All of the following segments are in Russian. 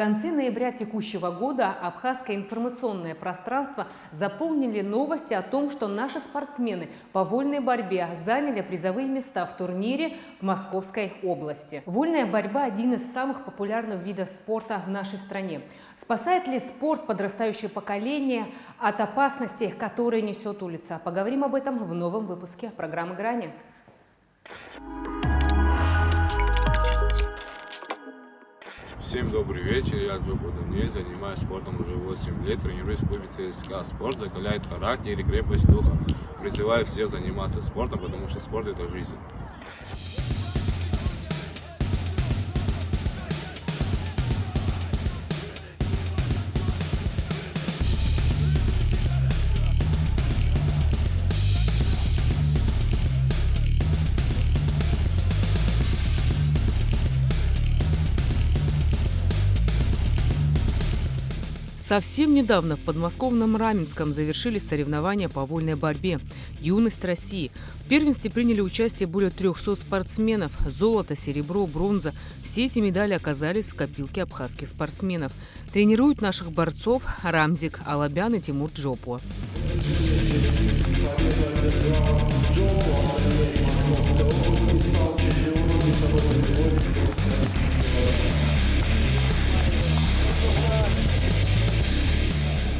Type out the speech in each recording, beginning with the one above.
конце ноября текущего года абхазское информационное пространство заполнили новости о том, что наши спортсмены по вольной борьбе заняли призовые места в турнире в Московской области. Вольная борьба – один из самых популярных видов спорта в нашей стране. Спасает ли спорт подрастающее поколение от опасностей, которые несет улица? Поговорим об этом в новом выпуске программы «Грани». Всем добрый вечер, я Джопо Даниэль, занимаюсь спортом уже 8 лет, тренируюсь в клубе ЦСКА. Спорт закаляет характер и крепость духа. Призываю всех заниматься спортом, потому что спорт – это жизнь. Совсем недавно в подмосковном Раменском завершились соревнования по вольной борьбе «Юность России». В первенстве приняли участие более 300 спортсменов. Золото, серебро, бронза – все эти медали оказались в копилке абхазских спортсменов. Тренируют наших борцов Рамзик Алабян и Тимур Джопо.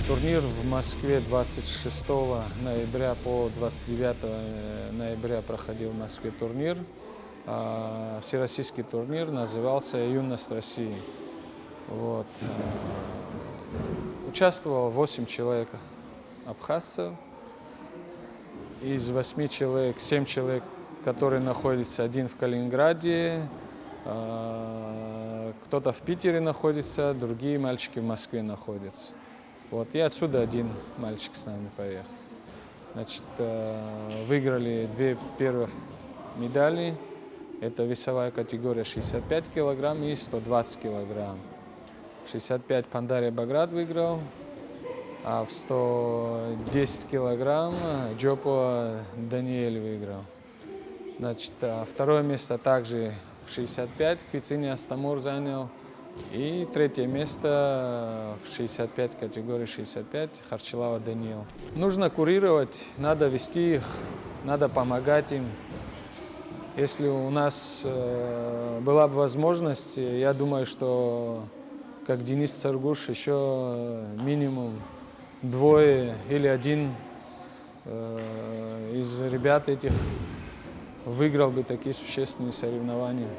Турнир в Москве 26 ноября по 29 ноября проходил в Москве турнир. Всероссийский турнир назывался «Юность России». Вот. Участвовало 8 человек абхазцев. Из 8 человек 7 человек, которые находятся, один в Калининграде, кто-то в Питере находится, другие мальчики в Москве находятся. Вот, и отсюда один мальчик с нами поехал. Значит, выиграли 2 первых медали. Это весовая категория 65 килограмм и 120 килограмм. 65 Пандария Баграт выиграл, а в 110 килограмм Джопо Даниэль выиграл. Значит, второе место также в 65 Квицини Астамур занял. И третье место в 65, категории 65, Харчилава Даниил. Нужно курировать, надо вести их, надо помогать им. Если у нас была бы возможность, я думаю, что, как Денис Царгуш, еще минимум 2 или 1 из ребят этих выиграл бы такие существенные соревнования.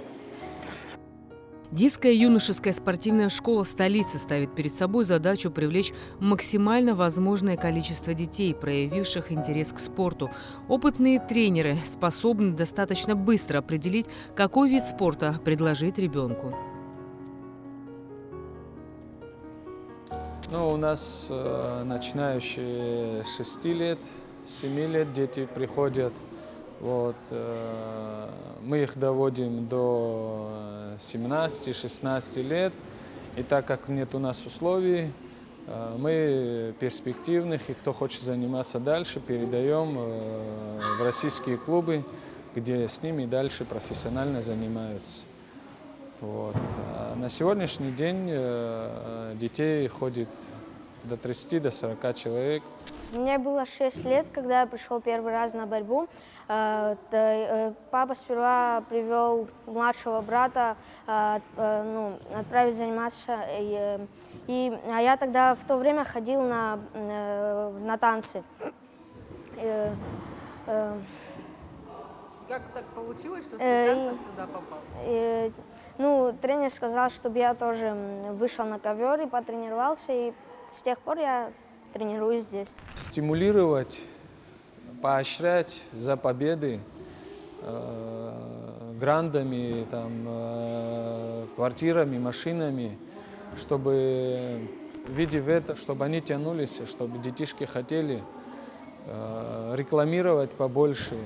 Детская юношеская спортивная школа столицы ставит перед собой задачу привлечь максимально возможное количество детей, проявивших интерес к спорту. Опытные тренеры способны достаточно быстро определить, какой вид спорта предложить ребенку. Ну, у нас начинающие с 6 лет, 7 лет дети приходят. Вот, мы их доводим до 17-16 лет, и так как нет у нас условий, мы перспективных, и кто хочет заниматься дальше, передаем в российские клубы, где с ними дальше профессионально занимаются. Вот. На сегодняшний день детей ходит до 30-40 человек. Мне было 6 лет, когда я пришел первый раз на борьбу. Папа сперва привел младшего брата отправить заниматься, а я тогда в то время ходил на танцы. Как так получилось, что ты танцем сюда попал? Тренер сказал, чтобы я тоже вышел на ковер и потренировался, и с тех пор я тренируюсь здесь. Стимулировать, поощрять за победы грандами, квартирами, машинами, чтобы, видев это, чтобы они тянулись, чтобы детишки хотели рекламировать побольше.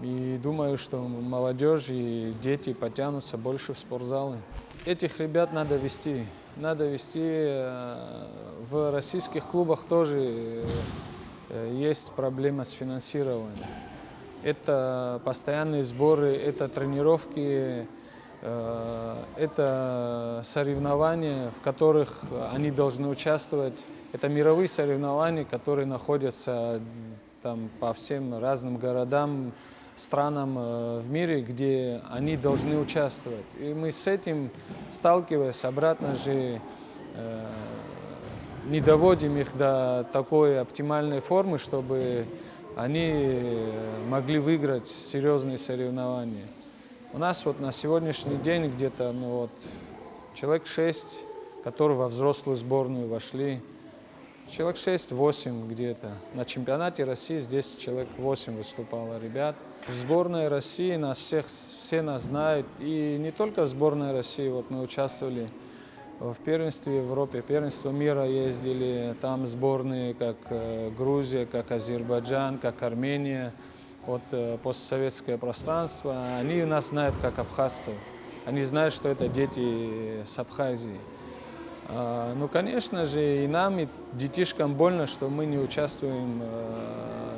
И думаю, что молодежь и дети потянутся больше в спортзалы. Этих ребят надо вести. Надо вести в российских клубах тоже. Есть проблема с финансированием. Это постоянные сборы, это тренировки, Это соревнования, в которых они должны участвовать. Это мировые соревнования, которые находятся там по всем разным городам, странам в мире, где они должны участвовать. И мы с этим, сталкиваясь, обратно же не доводим их до такой оптимальной формы, чтобы они могли выиграть серьезные соревнования. У нас вот на сегодняшний день где-то человек 6, которые во взрослую сборную вошли. Человек 6-8 где-то. На чемпионате России здесь человек 8 выступало ребят. В сборной России нас все нас знают. И не только в сборной России. Вот мы участвовали в первенстве Европы, первенство мира ездили. Там сборные, как Грузия, как Азербайджан, как Армения. Вот постсоветское пространство. Они нас знают как абхазцев. Они знают, что это дети с Абхазии. Ну, конечно же, и нам, и детишкам больно, что мы не участвуем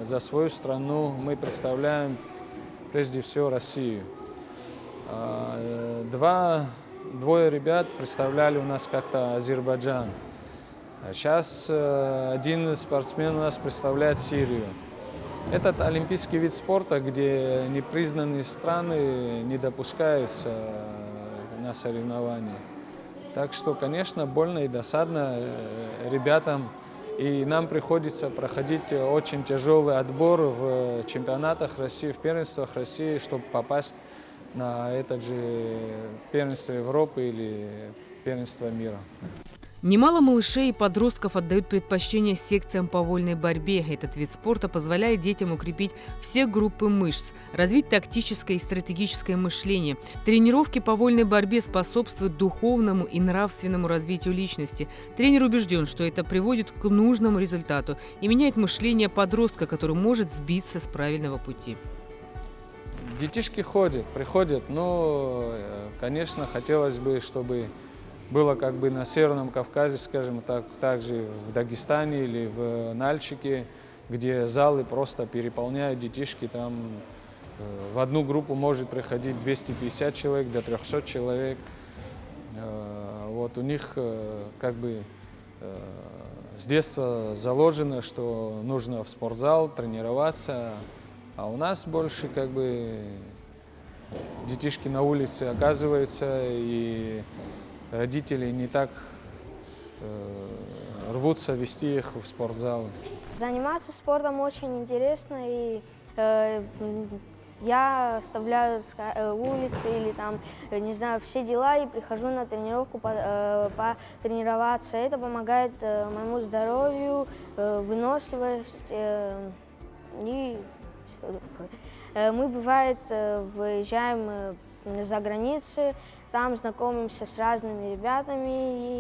за свою страну. Мы представляем прежде всего Россию. Двое ребят представляли у нас как-то Азербайджан. Сейчас один спортсмен у нас представляет Сирию. Этот олимпийский вид спорта, где непризнанные страны не допускаются на соревнования. Так что, конечно, больно и досадно ребятам. И нам приходится проходить очень тяжелый отбор в чемпионатах России, в первенствах России, чтобы попасть на это же первенство Европы или первенство мира. Немало малышей и подростков отдают предпочтение секциям по вольной борьбе. Этот вид спорта позволяет детям укрепить все группы мышц, развить тактическое и стратегическое мышление. Тренировки по вольной борьбе способствуют духовному и нравственному развитию личности. Тренер убежден, что это приводит к нужному результату и меняет мышление подростка, который может сбиться с правильного пути. Детишки приходят, но, конечно, хотелось бы, чтобы было как бы на Северном Кавказе, скажем так, также в Дагестане или в Нальчике, где залы просто переполняют детишки. Там в одну группу может приходить 250 человек до 300 человек. Вот у них как бы с детства заложено, что нужно в спортзал тренироваться, а у нас больше как бы детишки на улице оказываются, и родители не так рвутся вести их в спортзалы. Заниматься спортом очень интересно, и я оставляю улицы или там, не знаю, все дела и прихожу на тренировку потренироваться. Это помогает моему здоровью, выносливости и все такое. Мы, бывает, выезжаем за границы, там знакомимся с разными ребятами,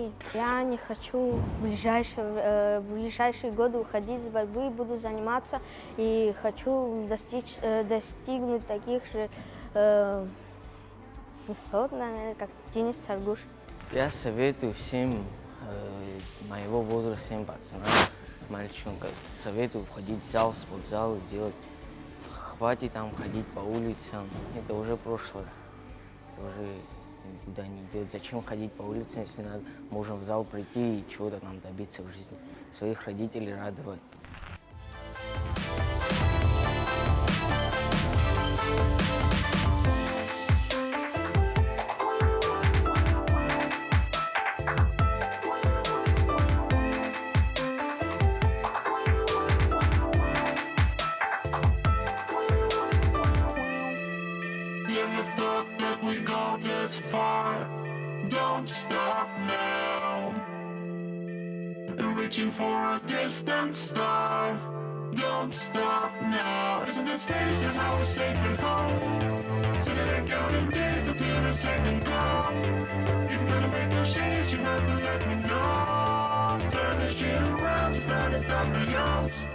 и я не хочу в ближайшие годы уходить с борьбы, буду заниматься и хочу достигнуть таких же высот, наверное, как Денис Саргуш. Я советую всем моего возраста, всем пацанам, мальчикам, советую входить в зал, в спортзал, делать. Хватит там ходить по улицам, это уже прошлое, это уже никуда не идет. Зачем ходить по улицам, если можно в зал прийти и чего-то там добиться в жизни, своих родителей радовать. Never thought that we'd go this far. Don't stop now. Reaching for a distant star. Don't stop now. Isn't it strange how we're safe at home? Today counting days until the second go. If you're gonna make a change, you have to let me know. Turn this shit around, start it up the youngs.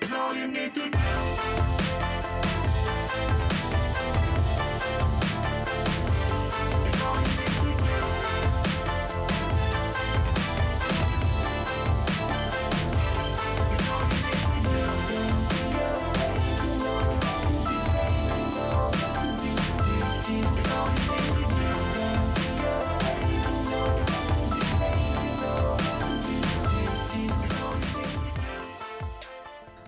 It's all you need to do.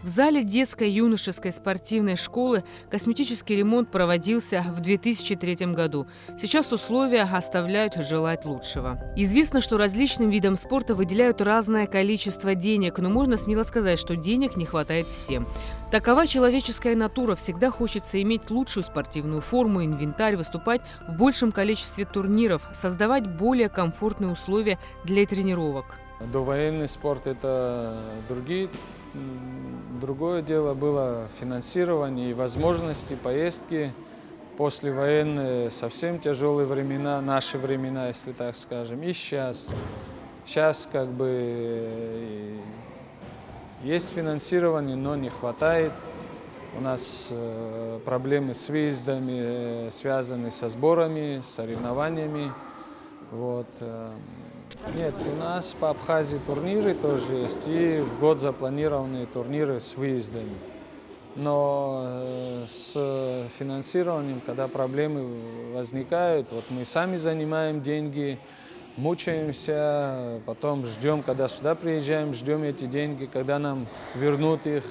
В зале детской юношеской спортивной школы косметический ремонт проводился в 2003 году. Сейчас условия оставляют желать лучшего. Известно, что различным видам спорта выделяют разное количество денег, но можно смело сказать, что денег не хватает всем. Такова человеческая натура. Всегда хочется иметь лучшую спортивную форму, инвентарь, выступать в большем количестве турниров, создавать более комфортные условия для тренировок. Довоенный спорт – это другое дело было финансирование и возможности, поездки. Послевоенные совсем тяжелые времена, наши времена, если так скажем. И сейчас. Сейчас как бы есть финансирование, но не хватает. У нас проблемы с выездами, связаны со сборами, соревнованиями. Вот. Нет, у нас по Абхазии турниры тоже есть, и в год запланированные турниры с выездами. Но с финансированием, когда проблемы возникают, вот мы сами занимаем деньги, мучаемся, потом ждем, когда сюда приезжаем, ждем эти деньги, когда нам вернут их.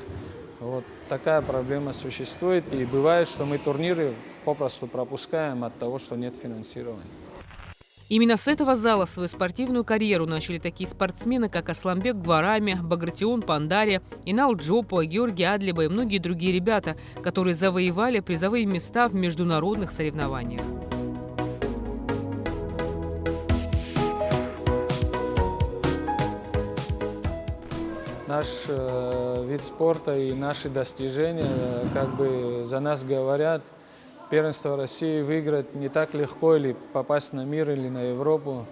Вот такая проблема существует, и бывает, что мы турниры попросту пропускаем от того, что нет финансирования. Именно с этого зала свою спортивную карьеру начали такие спортсмены, как Асламбек Гварами, Багратион Пандари, Инал Джопо, Георгий Адлиба и многие другие ребята, которые завоевали призовые места в международных соревнованиях. Наш вид спорта и наши достижения как бы за нас говорят. Первенство России выиграть не так легко или попасть на мир или на Европу.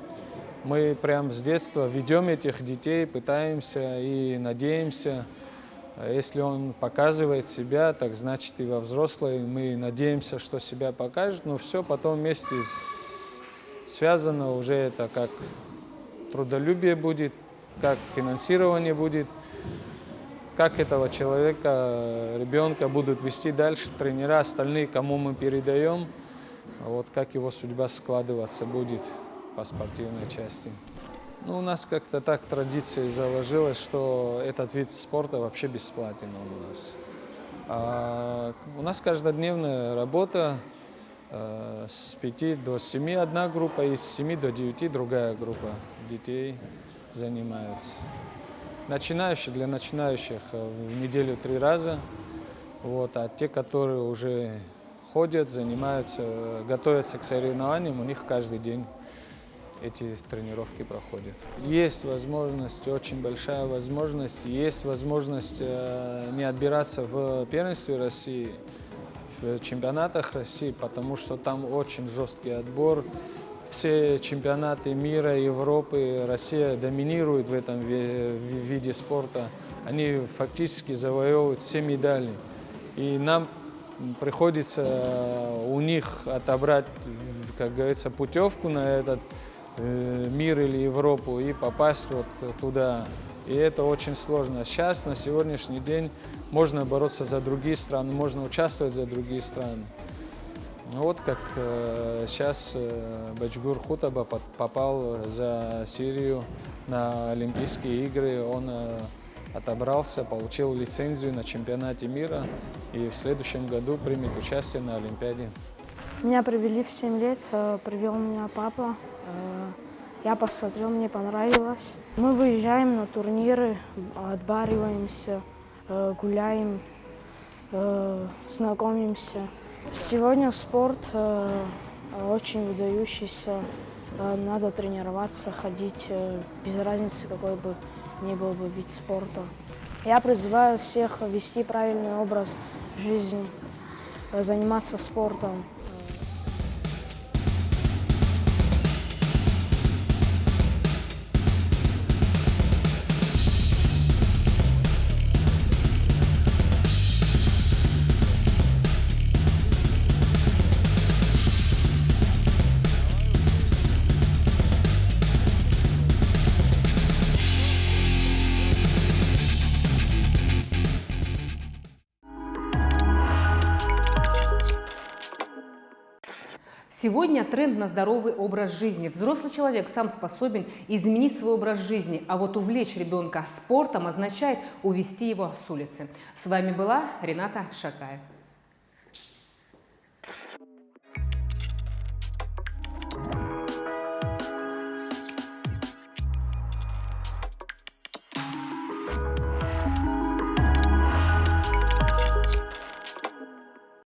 Мы прям с детства ведем этих детей, пытаемся и надеемся. Если он показывает себя, так значит и во взрослой мы надеемся, что себя покажет. Но все потом вместе связано уже это, как трудолюбие будет, как финансирование будет. Как этого человека, ребенка будут вести дальше тренера, остальные, кому мы передаем, вот как его судьба складываться будет по спортивной части. Ну, у нас как-то так традиция заложилась, что этот вид спорта вообще бесплатен у нас. У нас каждодневная работа с 5 до 7 одна группа, и с 7 до 9 другая группа детей занимаются. Для начинающих в неделю 3 раза, вот, а те, которые уже ходят, занимаются, готовятся к соревнованиям, у них каждый день эти тренировки проходят. Есть возможность, очень большая возможность, есть возможность не отбираться в первенстве России, в чемпионатах России, потому что там очень жесткий отбор. Все чемпионаты мира, Европы, Россия доминирует в этом виде спорта. Они фактически завоевывают все медали. И нам приходится у них отобрать, как говорится, путевку на этот мир или Европу и попасть вот туда. И это очень сложно. Сейчас, на сегодняшний день, можно бороться за другие страны, можно участвовать за другие страны. Ну вот как сейчас Бачгур Хутаба попал за Сирию на Олимпийские игры. Он отобрался, получил лицензию на чемпионате мира и в следующем году примет участие на Олимпиаде. Меня привели в 7 лет, привел меня папа. Я посмотрел, мне понравилось. Мы выезжаем на турниры, отбариваемся, гуляем, знакомимся. Сегодня спорт очень выдающийся, надо тренироваться, ходить, без разницы, какой бы ни был бы вид спорта. Я призываю всех вести правильный образ жизни, заниматься спортом. Сегодня тренд на здоровый образ жизни. Взрослый человек сам способен изменить свой образ жизни, а вот увлечь ребенка спортом означает увести его с улицы. С вами была Рената Шакая.